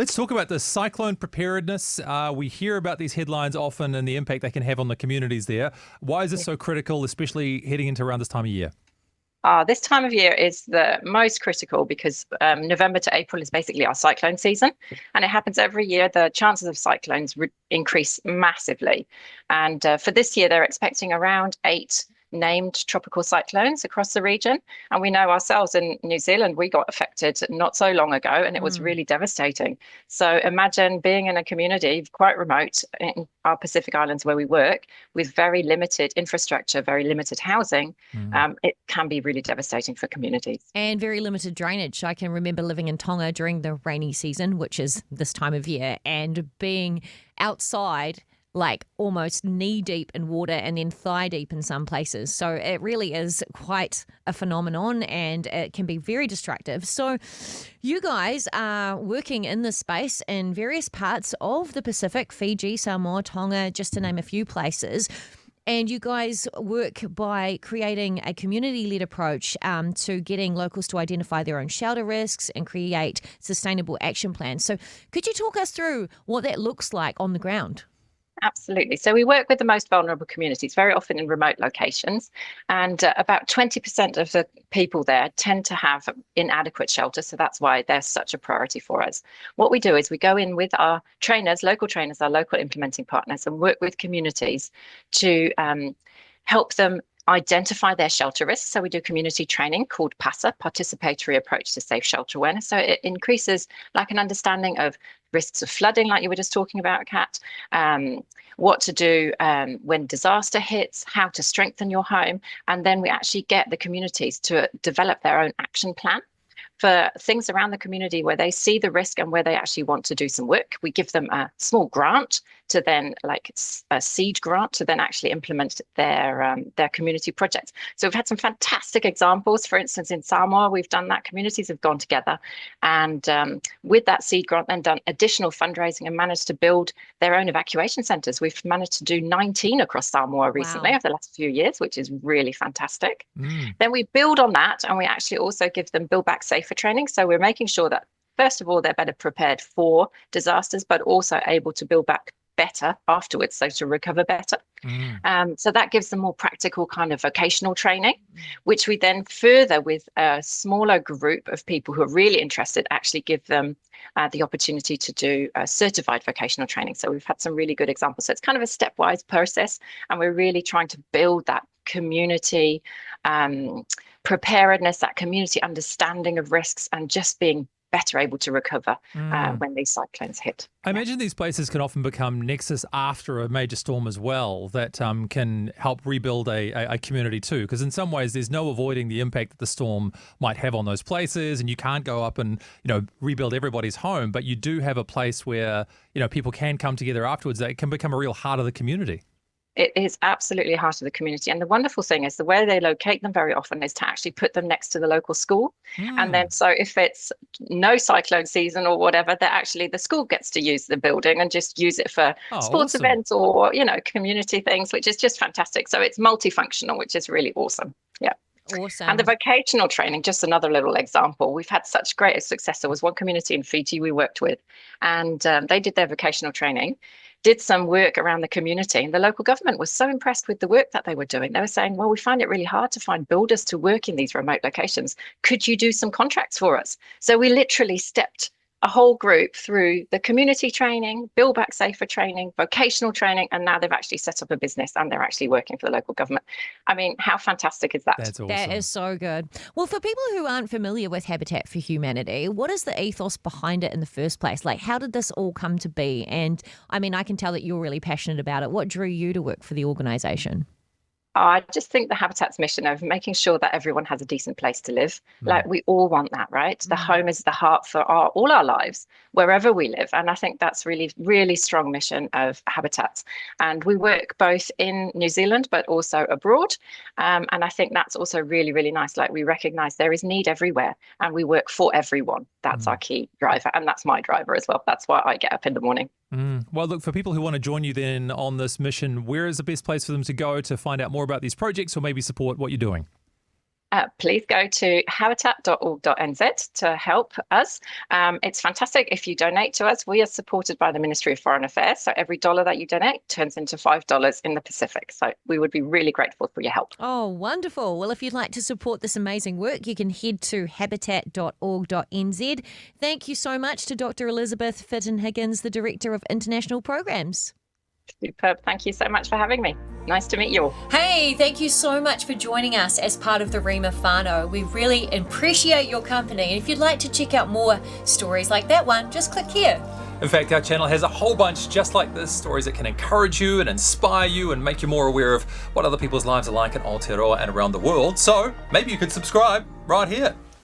Let's talk about the cyclone preparedness. We hear about these headlines often and the impact they can have on the communities there. Why is this so critical, especially heading into around this time of year? This time of year is the most critical because November to April is basically our cyclone season, and it happens every year. The chances of cyclones increase massively, and for this year they're expecting around 8 named tropical cyclones across the region. And we know ourselves in New Zealand, we got affected not so long ago, and it was really devastating. So imagine being in a community quite remote in our Pacific Islands where we work with very limited infrastructure, very limited housing. It can be really devastating for communities. And very limited drainage. I can remember living in Tonga during the rainy season, which is this time of year, and being outside like almost knee deep in water and then thigh deep in some places. So it really is quite a phenomenon, and it can be very destructive. So you guys are working in this space in various parts of the Pacific, Fiji, Samoa, Tonga, just to name a few places. And you guys work by creating a community-led approach to getting locals to identify their own shelter risks and create sustainable action plans. So could you talk us through what that looks like on the ground? Absolutely. So we work with the most vulnerable communities, very often in remote locations, and about 20% of the people there tend to have inadequate shelter. So that's why they're such a priority for us. What we do is we go in with our trainers, our local implementing partners, and work with communities to help them identify their shelter risks. So we do community training called PASA, Participatory Approach to Safe Shelter Awareness. So it increases like an understanding of risks of flooding, like you were just talking about, Kat, what to do when disaster hits, how to strengthen your home. And then we actually get the communities to develop their own action plan for things around the community where they see the risk and where they actually want to do some work. We give them a small grant to then, like a seed grant, to then actually implement their community projects. So we've had some fantastic examples. For instance, in Samoa, we've done that. Communities have gone together and with that seed grant then done additional fundraising and managed to build their own evacuation centres. We've managed to do 19 across Samoa recently over the last few years, which is really fantastic. Then we build on that, and we actually also give them Build Back Safer training. So we're making sure that, first of all, they're better prepared for disasters, but also able to build back better afterwards, so to recover better. So that gives them more practical kind of vocational training, which we then further with a smaller group of people who are really interested, actually give them the opportunity to do certified vocational training. So we've had some really good examples. So it's kind of a stepwise process, and we're really trying to build that community preparedness, that community understanding of risks, and just being better able to recover when these cyclones hit. I imagine these places can often become nexus after a major storm as well that can help rebuild a community too, because in some ways there's no avoiding the impact that the storm might have on those places, and you can't go up and rebuild everybody's home, but you do have a place where people can come together afterwards. That can become a real heart of the community. It is absolutely heart of the community. And the wonderful thing is the way they locate them very often is to actually put them next to the local school. And then so if it's no cyclone season or whatever, that actually the school gets to use the building and just use it for sports events or, community things, which is just fantastic. So it's multifunctional, which is really awesome. Yeah. Awesome. And the vocational training, just another little example. We've had such great success. There was one community in Fiji we worked with, and they did their vocational training, did some work around the community, and the local government was so impressed with the work that they were doing. They were saying, well, we find it really hard to find builders to work in these remote locations. Could you do some contracts for us? So we literally stepped a whole group through the community training, Build Back Safer training, vocational training, and now they've actually set up a business and they're actually working for the local government. I mean, how fantastic is that? That's awesome. That is so good. Well, for people who aren't familiar with Habitat for Humanity, what is the ethos behind it in the first place? Like, how did this all come to be? And I mean, I can tell that you're really passionate about it. What drew you to work for the organisation? I just think the Habitat's mission of making sure that everyone has a decent place to live, like we all want that, right? The home is the heart for all our lives, wherever we live. And I think that's really, really strong mission of Habitats. And we work both in New Zealand, but also abroad. And I think that's also really, really nice. Like, we recognise there is need everywhere and we work for everyone. That's our key driver. And that's my driver as well. That's why I get up in the morning. Well, look, for people who want to join you then on this mission, where is the best place for them to go to find out more about these projects or maybe support what you're doing? Please go to habitat.org.nz to help us. It's fantastic if you donate to us. We are supported by the Ministry of Foreign Affairs, so every dollar that you donate turns into $5 in the Pacific. So we would be really grateful for your help. Oh, wonderful. Well, if you'd like to support this amazing work, you can head to habitat.org.nz. Thank you so much to Dr. Elizabeth Fitton-Higgins, the Director of International Programs. Superb. Thank you so much for having me. Nice to meet you all. Hey, thank you so much for joining us as part of the Rhema whānau. We really appreciate your company. And if you'd like to check out more stories like that one, just click here. In fact, our channel has a whole bunch just like this, stories that can encourage you and inspire you and make you more aware of what other people's lives are like in Aotearoa and around the world. So maybe you could subscribe right here.